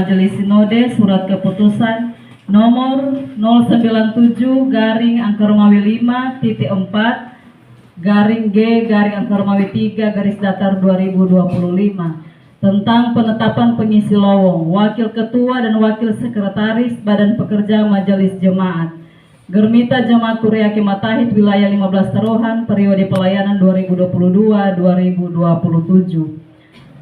Majelis Sinode Surat Keputusan nomor 097-G-Romawi 3 tentang penetapan pengisi lowong, wakil ketua dan wakil sekretaris Badan Pekerja Majelis Jemaat Germita Jemaat Kuriaki Matahit wilayah 15 Taruhan periode pelayanan 2022-2027.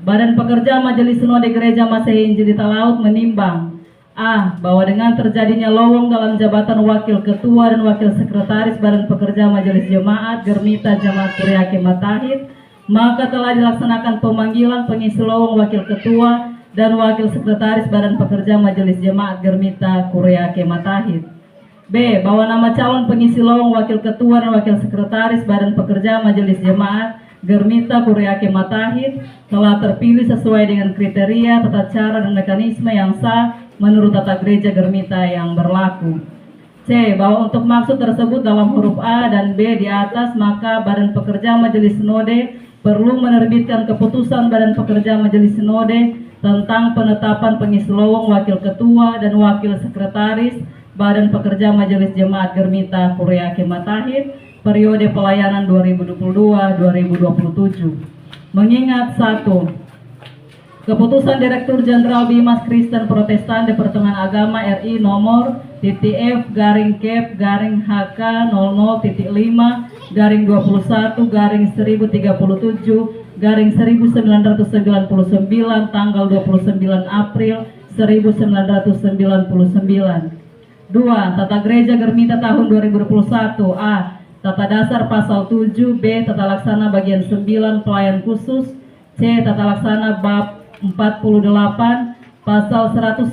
Badan Pekerja Majelis Sinode Gereja Masehi Injili Talaut menimbang A. Bahwa dengan terjadinya lowong dalam jabatan wakil ketua dan wakil sekretaris Badan Pekerja Majelis Jemaat Germita Jemaat Kuriaki Matahit, maka telah dilaksanakan pemanggilan pengisi lowong wakil ketua dan wakil sekretaris Badan Pekerja Majelis Jemaat Germita Kuriaki Matahit. B. Bahwa nama calon pengisi lowong wakil ketua dan wakil sekretaris Badan Pekerja Majelis Jemaat Germita Kuriaki Matahit telah terpilih sesuai dengan kriteria, tata cara, dan mekanisme yang sah menurut tata gereja Germita yang berlaku. C. Bahwa untuk maksud tersebut dalam huruf A dan B di atas, maka Badan Pekerja Majelis Sinode perlu menerbitkan keputusan Badan Pekerja Majelis Sinode tentang penetapan pengisi lowong wakil ketua dan wakil sekretaris Badan Pekerja Majelis Jemaat Germita Kuriaki Matahit periode pelayanan 2022-2027. Mengingat 1. Keputusan Direktur Jenderal Bimas Kristen Protestan Departemen Agama RI nomor TTF-K/10-HK-00-5-2037-1999 tanggal 29 April 1999. 2. Tata Gereja Germita tahun 2021. A. Tata Dasar Pasal 7. B. Tata Laksana Bagian 9 Pelayan Khusus. C. Tata Laksana Bab 48 Pasal 199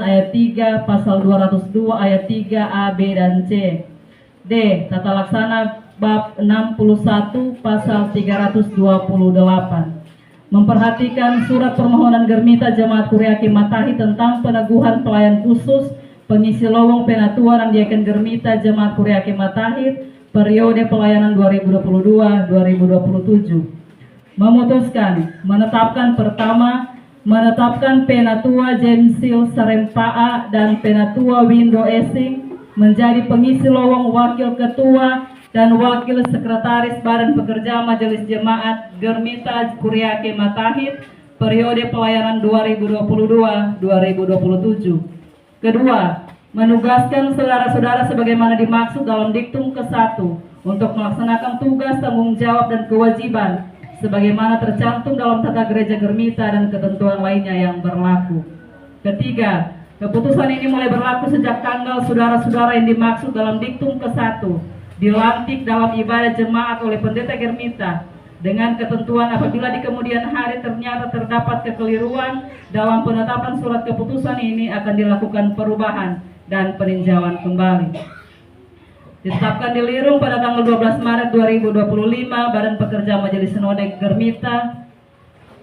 ayat 3, Pasal 202 ayat 3 A, B, dan C. D. Tata Laksana Bab 61 Pasal 328. Memperhatikan surat permohonan Germita Jemaat Kuriaki Matahit tentang peneguhan pelayan khusus pengisi lowong penatua dan diaken Germita Jemaat Kuriaki Matahit periode pelayanan 2022-2027. Memutuskan menetapkan pertama, menetapkan Penatua Jensil Sarempaa dan Penatua Windo Esing menjadi pengisi lowong wakil ketua dan wakil sekretaris Badan Pekerja Majelis Jemaat Germita Kuriaki Matahit periode pelayanan 2022-2027. Kedua, menugaskan saudara-saudara sebagaimana dimaksud dalam diktum ke-1 untuk melaksanakan tugas, tanggung jawab, dan kewajiban sebagaimana tercantum dalam tata gereja Germita dan ketentuan lainnya yang berlaku. Ketiga, keputusan ini mulai berlaku sejak tanggal saudara-saudara yang dimaksud dalam diktum ke-1 dilantik dalam ibadah jemaat oleh pendeta Germita dengan ketentuan apabila di kemudian hari ternyata terdapat kekeliruan dalam penetapan surat keputusan ini akan dilakukan perubahan dan peninjauan kembali. Ditetapkan di Lirung pada tanggal 12 Maret 2025, Badan Pekerja Majelis Sinode Germita,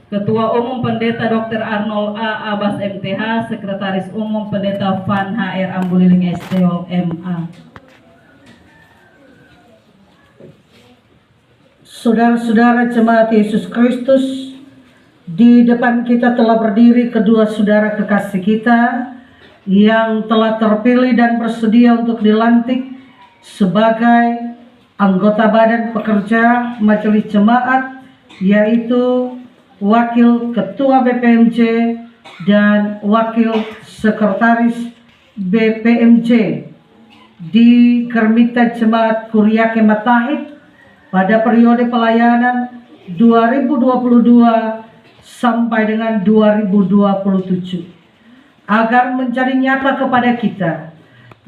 Ketua Umum Pendeta Dr. Arnold A. Abbas MTH, Sekretaris Umum Pendeta Van HR Ambuliling STO MA. Saudara-saudara jemaat Yesus Kristus, di depan kita telah berdiri kedua saudara kekasih kita yang telah terpilih dan bersedia untuk dilantik sebagai anggota Badan Pekerja Majelis Jemaat, yaitu Wakil Ketua BPMJ dan Wakil Sekretaris BPMJ di Germita Jemaat Kuriaki Matahit pada periode pelayanan 2022 sampai dengan 2027, agar menjadi nyata kepada kita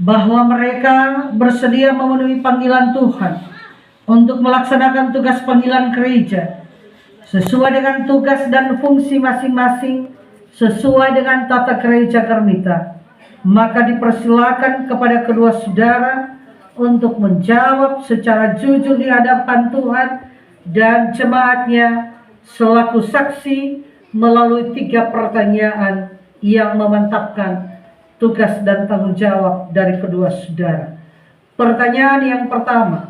bahwa mereka bersedia memenuhi panggilan Tuhan untuk melaksanakan tugas panggilan gereja sesuai dengan tugas dan fungsi masing-masing sesuai dengan tata gereja Germita. Maka dipersilakan kepada kedua saudara untuk menjawab secara jujur di hadapan Tuhan dan jemaatnya selaku saksi melalui 3 pertanyaan yang memantapkan tugas dan tanggung jawab dari kedua saudara. Pertanyaan yang pertama,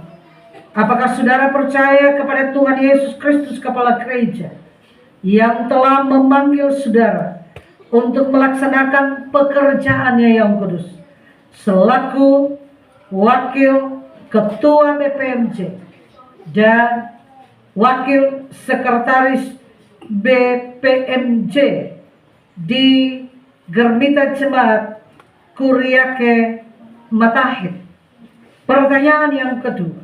apakah saudara percaya kepada Tuhan Yesus Kristus Kepala Gereja yang telah memanggil saudara untuk melaksanakan pekerjaannya yang kudus selaku Wakil Ketua BPMJ dan Wakil Sekretaris BPMJ di Germita Jemaat Kuriake Matahit. Pertanyaan yang kedua,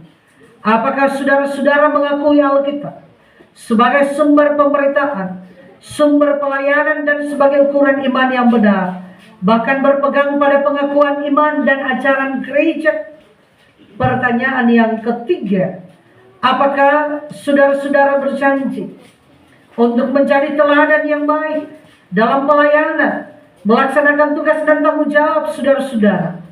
apakah saudara-saudara mengakui Alkitab sebagai sumber pemberitaan, sumber pelayanan, dan sebagai ukuran iman yang benar, bahkan berpegang pada pengakuan iman dan ajaran gereja? Pertanyaan yang ketiga, apakah saudara-saudara berjanji untuk menjadi teladan yang baik dalam pelayanan, melaksanakan tugas dan tanggung jawab saudara-saudara,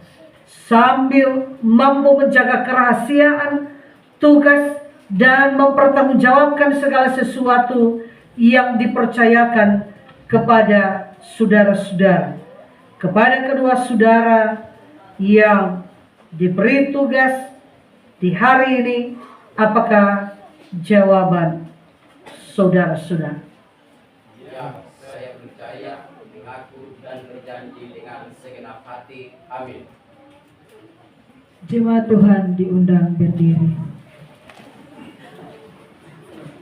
sambil mampu menjaga kerahasiaan tugas dan mempertanggungjawabkan segala sesuatu yang dipercayakan kepada saudara-saudara? Kepada kedua saudara yang diberi tugas di hari ini, apakah jawaban saudara-saudara? Ya, saya percaya, mengaku, dan berjanji dengan segenap hati. Amin. Jemaat Tuhan diundang berdiri.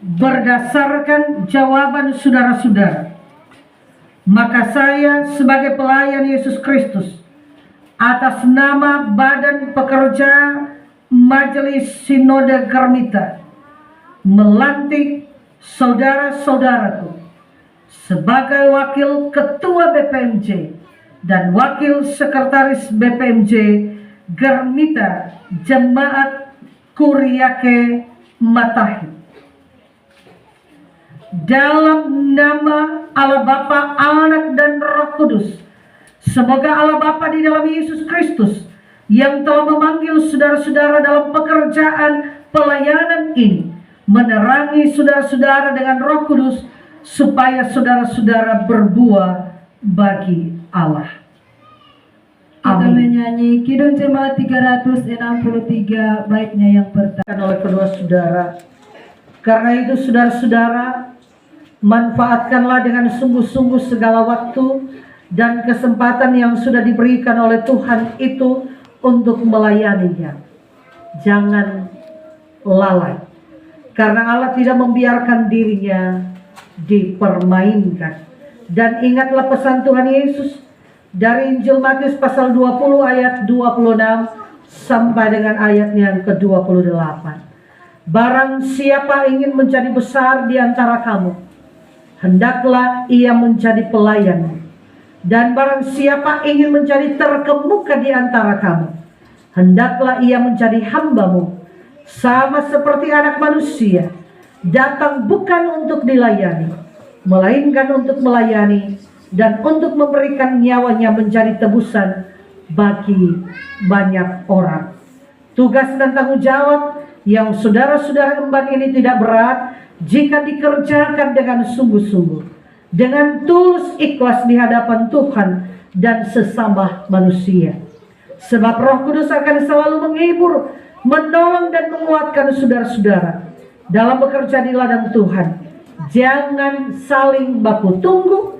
Berdasarkan jawaban saudara-saudara, maka saya sebagai pelayan Yesus Kristus atas nama Badan Pekerja Majelis Sinode Germita melantik saudara-saudaraku sebagai Wakil Ketua BPMJ dan Wakil Sekretaris BPMJ Germita Jemaat Kuriake Matahit. Dalam nama Allah Bapa, Anak, dan Roh Kudus, semoga Allah Bapa di dalam Yesus Kristus yang telah memanggil saudara-saudara dalam pekerjaan pelayanan ini menerangi saudara-saudara dengan Roh Kudus supaya saudara-saudara berbuah bagi Allah. Kita Amin. menyanyi Kidung Jemaat 363 baitnya yang pertama Oleh kedua saudara. Karena itu saudara-saudara, manfaatkanlah dengan sungguh-sungguh segala waktu dan kesempatan yang sudah diberikan oleh Tuhan itu untuk melayaninya. Jangan lalai, karena Allah tidak membiarkan dirinya dipermainkan. Dan ingatlah pesan Tuhan Yesus dari Injil Matius pasal 20 ayat 26 sampai dengan ayat yang ke-28. Barang siapa ingin menjadi besar di antara kamu, hendaklah ia menjadi pelayan. Dan barang siapa ingin menjadi terkemuka di antara kamu, hendaklah ia menjadi hambamu. Sama seperti Anak Manusia datang bukan untuk dilayani, melainkan untuk melayani dan untuk memberikan nyawanya menjadi tebusan bagi banyak orang. Tugas dan tanggung jawab yang saudara-saudara emban ini tidak berat jika dikerjakan dengan sungguh-sungguh, dengan tulus ikhlas di hadapan Tuhan dan sesama manusia. Sebab Roh Kudus akan selalu menghibur, menolong, dan menguatkan saudara-saudara dalam bekerja di ladang Tuhan. Jangan saling baku tunggu,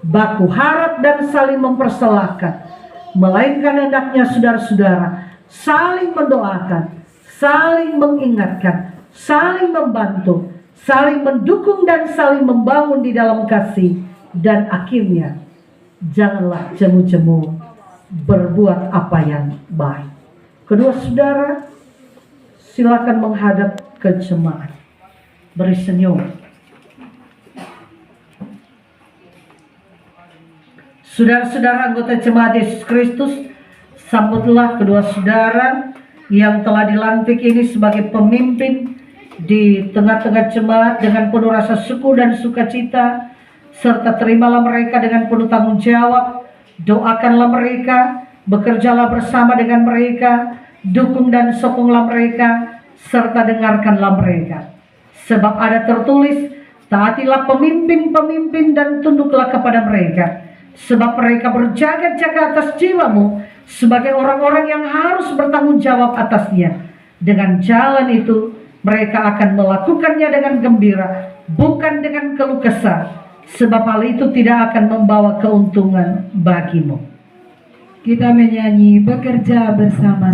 baku harap, dan saling mempersalahkan, melainkan hendaknya saudara-saudara saling mendoakan, saling mengingatkan, saling membantu, saling mendukung, dan saling membangun di dalam kasih. Dan akhirnya janganlah jemu-jemu berbuat apa yang baik. Kedua saudara, silakan menghadap ke jemaat, beri senyum. Saudara-saudara anggota jemaat Yesus Kristus, sambutlah kedua saudara yang telah dilantik ini sebagai pemimpin di tengah-tengah jemaat dengan penuh rasa syukur dan sukacita, serta terimalah mereka dengan penuh tanggung jawab. Doakanlah mereka, bekerjalah bersama dengan mereka, dukung dan sokonglah mereka, serta dengarkanlah mereka. Sebab ada tertulis, taatilah pemimpin-pemimpin dan tunduklah kepada mereka. Sebab mereka berjaga-jaga atas jiwamu sebagai orang-orang yang harus bertanggung jawab atasnya. Dengan jalan itu mereka akan melakukannya dengan gembira, bukan dengan keluh kesah, sebab hal itu tidak akan membawa keuntungan bagimu. Kita menyanyi bekerja bersama.